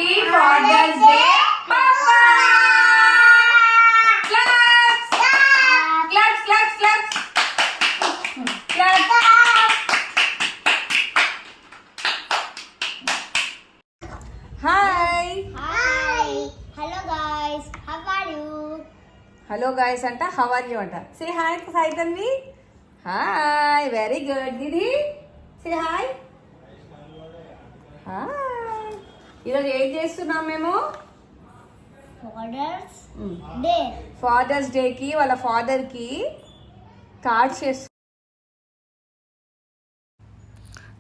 Happy father's day పాపా. Claps claps claps claps claps. Hi Hi. Hello guys. How are you? Hello guys అంట, how are you అంట. Say hi Sai Tanvi. Hi, very good. దీది say hi. Hi. ఈరోజు ఏం చేస్తున్నాం మేము? Father's Day. Fathers డేకి వాళ్ళ ఫాదర్కి కార్డ్స్ చేస్తున్నాం.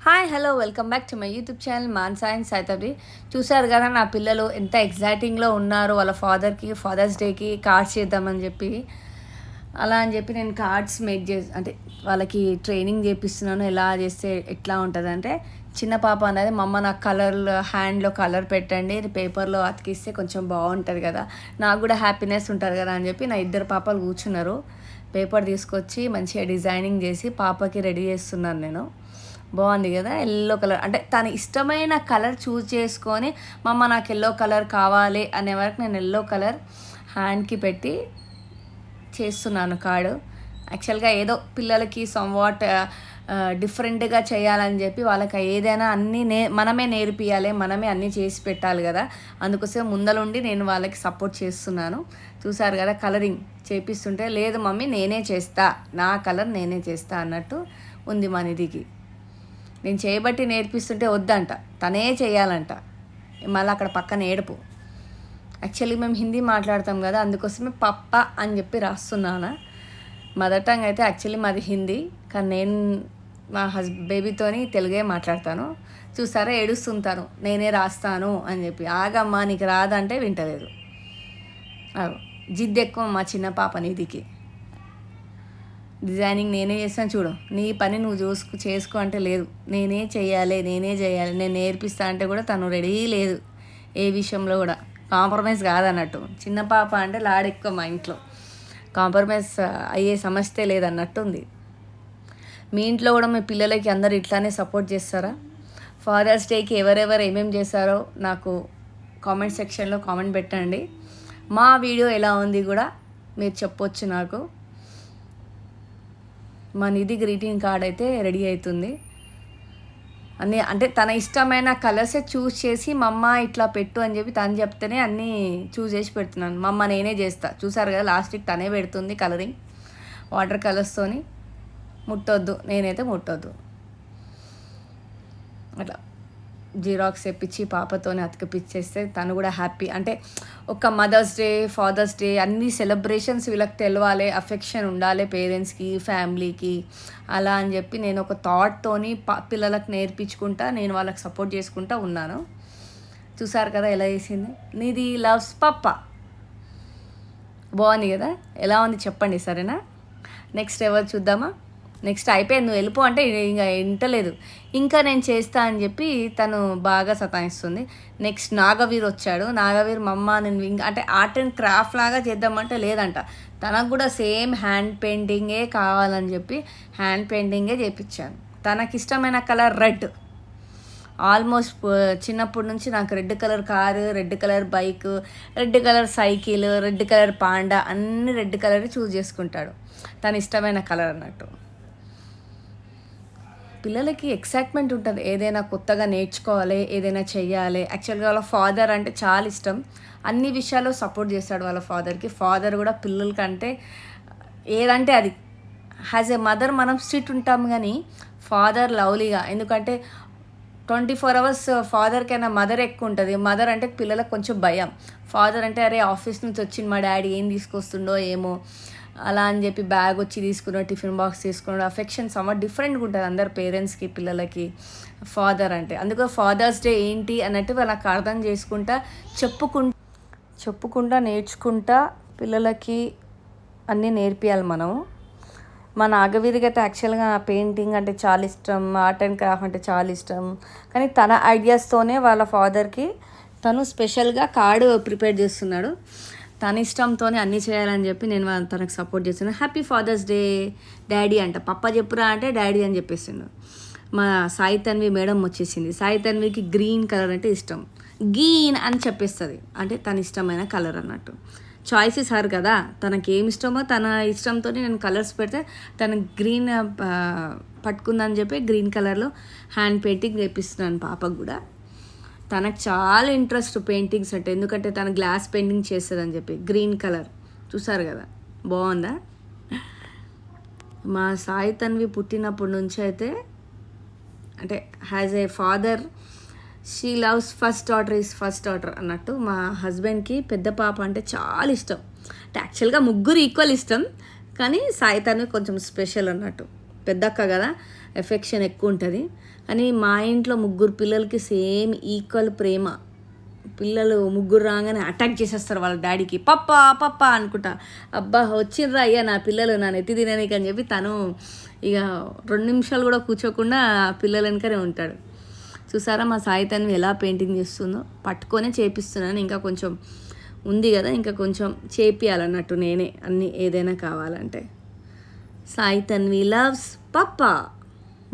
Hi, hello, welcome back to my YouTube channel Mansa and Saitabri. చూసారు కదా నా పిల్లలు ఎంత ఎగ్జైటింగ్లో ఉన్నారు వాళ్ళ ఫాదర్కి ఫాదర్స్ డేకి కార్డ్స్ చేద్దామని చెప్పి. అలా అని చెప్పి నేను కార్డ్స్ మేక్ అంటే వాళ్ళకి ట్రైనింగ్ చేపిస్తున్నాను. ఎలా చేస్తే ఎట్లా ఉంటుంది అంటే, చిన్న పాప అనేది మా అమ్మ నాకు హ్యాండ్లో కలర్ పెట్టండి, పేపర్లో అతికిస్తే కొంచెం బాగుంటుంది కదా, నాకు కూడా హ్యాపీనెస్ ఉంటుంది కదా అని చెప్పి నా ఇద్దరు పాపలు కూర్చున్నారు. పేపర్ తీసుకొచ్చి మంచిగా డిజైనింగ్ చేసి పాపకి రెడీ చేస్తున్నాను నేను. బాగుంది కదా, ఎల్లో కలర్ అంటే తన ఇష్టమైన కలర్ చూస్ చేసుకొని మా అమ్మ నాకు ఎల్లో కలర్ కావాలి అనే వరకు నేను ఎల్లో కలర్ హ్యాండ్కి పెట్టి చేస్తున్నాను కార్డు. యాక్చువల్గా ఏదో పిల్లలకి సమ్వాట్ డిఫరెంట్గా చేయాలని చెప్పి వాళ్ళకి ఏదైనా అన్నీ మనమే నేర్పియాలి, మనమే అన్నీ చేసి పెట్టాలి కదా. అందుకోసం ముందలుండి నేను వాళ్ళకి సపోర్ట్ చేస్తున్నాను. చూసారు కదా, కలరింగ్ చేపిస్తుంటే లేదు మమ్మీ నేనే చేస్తా, నా కలర్ నేనే చేస్తా అన్నట్టు ఉంది మా నిధికి. నేను చేయబట్టి నేర్పిస్తుంటే వద్దంట, తనే చేయాలంట. మళ్ళీ అక్కడ పక్కన ఏడుపు. యాక్చువల్లీ మేము హిందీ మాట్లాడతాం కదా, అందుకోసమే పప్ప అని చెప్పి రాస్తున్నాను. మదర్ టంగ్ అయితే యాక్చువల్లీ మాది హిందీ, కానీ నేను మా బేబీతోని తెలుగే మాట్లాడతాను. చూసారా, ఏడుస్తుంటాను నేనే రాస్తాను అని చెప్పి. ఆగమ్మా నీకు రాదంటే వింటలేదు. జిద్దు ఎక్కువ మా చిన్న పాప నిధికి. డిజైనింగ్ నేనే చేస్తాను చూడు, నీ పని నువ్వు చేసుకో అంటే లేదు, నేనే చేయాలి నేను నేర్పిస్తా అంటే కూడా తను రెడీ లేదు. ఏ విషయంలో కూడా కాంప్రమైజ్ కాదన్నట్టు. చిన్న పాప అంటే లాడెక్కువ మా ఇంట్లో, కాంప్రమైజ్ అయ్యే సమస్య లేదన్నట్టు ఉంది. మీ ఇంట్లో కూడా మీ పిల్లలకి అందరు ఇట్లానే సపోర్ట్ చేస్తారా? ఫాదర్స్ డేకి ఎవరెవరు ఏమేమి చేస్తారో నాకు కామెంట్ సెక్షన్లో కామెంట్ పెట్టండి. మా వీడియో ఎలా ఉంది కూడా మీరు చెప్పొచ్చు నాకు. మా నిధి గ్రీటింగ్ కార్డ్ అయితే రెడీ అవుతుంది. అన్నీ అంటే తన ఇష్టమైన కలర్సే చూస్ చేసి మా అమ్మ ఇట్లా పెట్టు అని చెప్పి తను చెప్తేనే అన్నీ చూస్ చేసి పెడుతున్నాను. మా అమ్మ నేనే చేస్తా. చూసారు కదా, లాస్ట్కి తనే పెడుతుంది కలరింగ్ వాటర్ కలర్స్తోని. ముట్టొద్దు, నేనైతే ముట్టొద్దు. అట్లా జిరాక్స్ తెప్పించి పాపతోనే అతికిపిచ్చేస్తే తను కూడా హ్యాపీ. అంటే ఒక మదర్స్ డే ఫాదర్స్ డే అన్ని సెలబ్రేషన్స్ వీళ్ళకి తెలవాలి, అఫెక్షన్ ఉండాలి పేరెంట్స్కి ఫ్యామిలీకి. అలా అని చెప్పి నేను ఒక థాట్తోని పిల్లలకు నేర్పించుకుంటా, నేను వాళ్ళకి సపోర్ట్ చేసుకుంటా ఉన్నాను. చూసారు కదా ఎలా చేసింది. నీది లవ్స్ పప్ప. బాగుంది కదా, ఎలా ఉంది చెప్పండి సరేనా. నెక్స్ట్ ఎవరు చూద్దామా. నెక్స్ట్ అయిపోయింది, నువ్వు వెళ్ళిపో అంటే ఇంకా వింటలేదు. ఇంకా నేను చేస్తా అని చెప్పి తను బాగా సతాయిస్తుంది. నెక్స్ట్ నాగవీర్ వచ్చాడు. నాగవీర్ మమ్మ నేను అంటే ఆర్ట్ అండ్ క్రాఫ్ట్ లాగా చేద్దామంటే లేదంట, తనకు కూడా సేమ్ హ్యాండ్ పెయింటింగే కావాలని చెప్పి హ్యాండ్ పెయింటింగే చేయించాను. తనకి ఇష్టమైన కలర్ రెడ్. ఆల్మోస్ట్ చిన్నప్పటి నుంచి నాకు red colour car, red colour bike, red colour cycle, red colour panda అన్ని రెడ్ కలర్ చూస్ చేసుకుంటాడు. తన ఇష్టమైన కలర్ అన్నట్టు. పిల్లలకి ఎక్సైట్మెంట్ ఉంటుంది, ఏదైనా కొత్తగా నేర్చుకోవాలి, ఏదైనా చెయ్యాలి. యాక్చువల్గా వాళ్ళ ఫాదర్ అంటే చాలా ఇష్టం, అన్ని విషయాల్లో సపోర్ట్ చేస్తాడు వాళ్ళ ఫాదర్కి. ఫాదర్ కూడా పిల్లలకంటే ఏదంటే అది. యాజ్ ఏ మదర్ మనం స్ట్రిక్ట్ ఉంటాం కానీ ఫాదర్ లవ్లీగా. ఎందుకంటే 24 hours ఫాదర్కైనా మదర్ ఎక్కువ ఉంటుంది. మదర్ అంటే పిల్లలకు కొంచెం భయం. ఫాదర్ అంటే అరే ఆఫీస్ నుంచి వచ్చింది మా డాడీ ఏం తీసుకొస్తుండో ఏమో అలా అని చెప్పి బ్యాగ్ వచ్చి తీసుకున్నాడు, టిఫిన్ బాక్స్ తీసుకున్నాడు. అఫెక్షన్ సమ్వాట్ డిఫరెంట్గా ఉంటుంది అందరు పేరెంట్స్కి పిల్లలకి ఫాదర్ అంటే. అందుకే ఫాదర్స్ డే ఏంటి అన్నట్టు వాళ్ళకి అర్థం చేసుకుంటా చెప్పుకుంటా నేర్చుకుంటా పిల్లలకి అన్నీ నేర్పియాలి మనం. మా నాగవీరికి అయితే యాక్చువల్గా పెయింటింగ్ అంటే చాలా ఇష్టం, ఆర్ట్ అండ్ క్రాఫ్ట్ అంటే చాలా ఇష్టం. కానీ తన ఐడియాస్తోనే వాళ్ళ ఫాదర్కి తను స్పెషల్గా కార్డు ప్రిపేర్ చేస్తున్నాడు. తన ఇష్టంతోనే అన్నీ చేయాలని చెప్పి నేను తనకు సపోర్ట్ చేస్తున్నాను. హ్యాపీ ఫాదర్స్ డే డాడీ అంట. పప్ప చెప్పురా అంటే డాడీ అని చెప్పేసిండు. మా సాయి తన్వి మేడం వచ్చేసింది. సాయి తన్వికి గ్రీన్ కలర్ అంటే ఇష్టం. గ్రీన్ అని చెప్పేస్తుంది, అంటే తన ఇష్టమైన కలర్ అన్నట్టు. చాయిస్ ఇస్ హర్ కదా, తనకి ఏమి ఇష్టమో తన ఇష్టంతో నేను కలర్స్ పెడితే తన గ్రీన్ పట్టుకుందని చెప్పి గ్రీన్ కలర్లో హ్యాండ్ పెయింటింగ్ చేపిస్తున్నాను పాపకు కూడా. తనకు చాలా ఇంట్రెస్ట్ పెయింటింగ్స్ అంటే, ఎందుకంటే తన గ్లాస్ పెయింటింగ్ చేస్తుందని చెప్పి. గ్రీన్ కలర్ చూసారు కదా, బాగుందా? మా సాయి తన్వి పుట్టినప్పటి నుంచి అయితే అంటే has a father she loves first daughter అన్నట్టు. మా హస్బెండ్కి పెద్ద పాప అంటే చాలా ఇష్టం. అంటే యాక్చువల్గా ముగ్గురు ఈక్వల్ ఇష్టం, కానీ సాయి తన్వి కొంచెం స్పెషల్ అన్నట్టు. పెద్దక్క కదా, ఎఫెక్షన్ ఎక్కువ ఉంటుంది. కానీ మా ఇంట్లో ముగ్గురు పిల్లలకి సేమ్ ఈక్వల్ ప్రేమ. పిల్లలు ముగ్గురు రాగానే అటాక్ చేసేస్తారు వాళ్ళ డాడీకి, పప్ప అనుకుంటా. అబ్బా వచ్చిండ్రా అయ్యా నా పిల్లలు నా నెత్తి తిననీకి అని చెప్పి తను ఇక 2 నిమిషాలు కూడా కూర్చోకుండా పిల్లల వెనకనే ఉంటాడు. చూసారా మా సాయి తన్వి ఎలా పెయింటింగ్ చేస్తుందో, పట్టుకొనే చేపిస్తున్నాను. ఇంకా కొంచెం ఉంది కదా, ఇంకా కొంచెం చేపియాలన్నట్టు నేనే అన్నీ ఏదైనా కావాలంటే. సాయి తన్వి లవ్స్ పప్పా.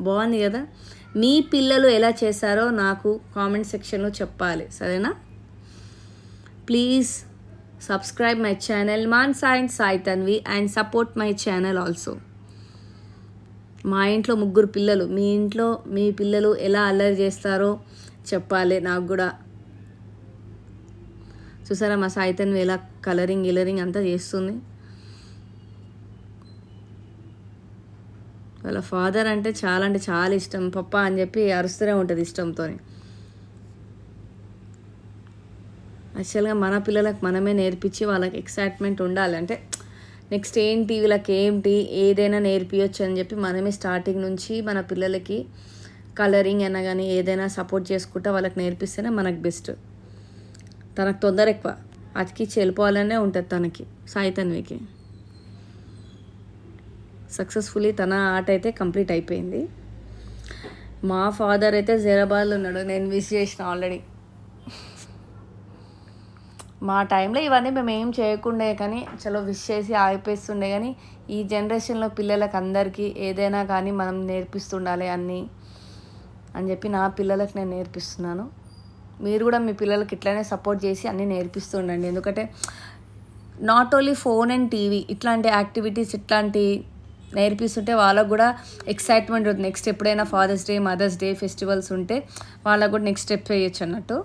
బాగుంది కదా? మీ పిల్లలు ఎలా చేశారో నాకు కామెంట్ సెక్షన్లో చెప్పాలి, సరేనా? Please subscribe my channel Mansa and Sai Tanvi and support my channel also. మా ఇంట్లో ముగ్గురు పిల్లలు, మీ ఇంట్లో మీ పిల్లలు ఎలా అల్లరి చేస్తారో చెప్పాలి నాకు కూడా. చూసారా మా సాయి తన్వి ఎలా కలరింగ్ అంతా చేస్తుంది. వాళ్ళ ఫాదర్ అంటే చాలా ఇష్టం, పప్ప అని చెప్పి అరుస్తూనే ఉంటుంది ఇష్టంతో. యాక్చువల్గా మన పిల్లలకు మనమే నేర్పించి వాళ్ళకి ఎక్సైట్మెంట్ ఉండాలి. అంటే నెక్స్ట్ ఏంటి వీళ్ళకి ఏంటి ఏదైనా నేర్పించవచ్చు అని చెప్పి మనమే స్టార్టింగ్ నుంచి మన పిల్లలకి కలరింగ్ అయినా కానీ ఏదైనా సపోర్ట్ చేసుకుంటా వాళ్ళకి నేర్పిస్తేనే మనకు బెస్ట్. తనకు తొందర ఎక్కువ, అతికిచ్చి వెళ్ళిపోవాలనే ఉంటుంది తనకి, సాయి తన్వికి. సక్సెస్ఫుల్లీ తన ఆర్ట్ అయితే కంప్లీట్ అయిపోయింది. మా ఫాదర్ అయితే జైరాబాద్లో ఉన్నాడు, నేను విష్ చేసిన ఆల్రెడీ. మా టైంలో ఇవన్నీ మేము ఏం చేయకుండే, కానీ చలో విష్ చేసి ఆగిపోతుండే. కానీ ఈ జనరేషన్లో పిల్లలకు అందరికీ ఏదైనా కానీ మనం నేర్పిస్తుండాలి అన్నీ అని చెప్పి నా పిల్లలకు నేను నేర్పిస్తున్నాను. మీరు కూడా మీ పిల్లలకి ఇట్లానే సపోర్ట్ చేసి అన్నీ నేర్పిస్తుండండి. ఎందుకంటే not only phone and TV, ఇట్లాంటి యాక్టివిటీస్ ఇట్లాంటి నేర్పిస్తుంటే వాళ్ళకు కూడా ఎక్సైట్మెంట్ ఉంటుంది. నెక్స్ట్ ఎప్పుడైనా father's day, mother's day festivals ఉంటే వాళ్ళకు కూడా నెక్స్ట్ స్టెప్ వేయచ్చు అన్నట్టు.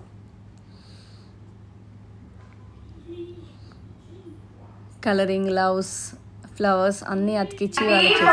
కలరింగ్, లవ్స్, ఫ్లవర్స్ అన్నీ అతికిచ్చి వాళ్ళకి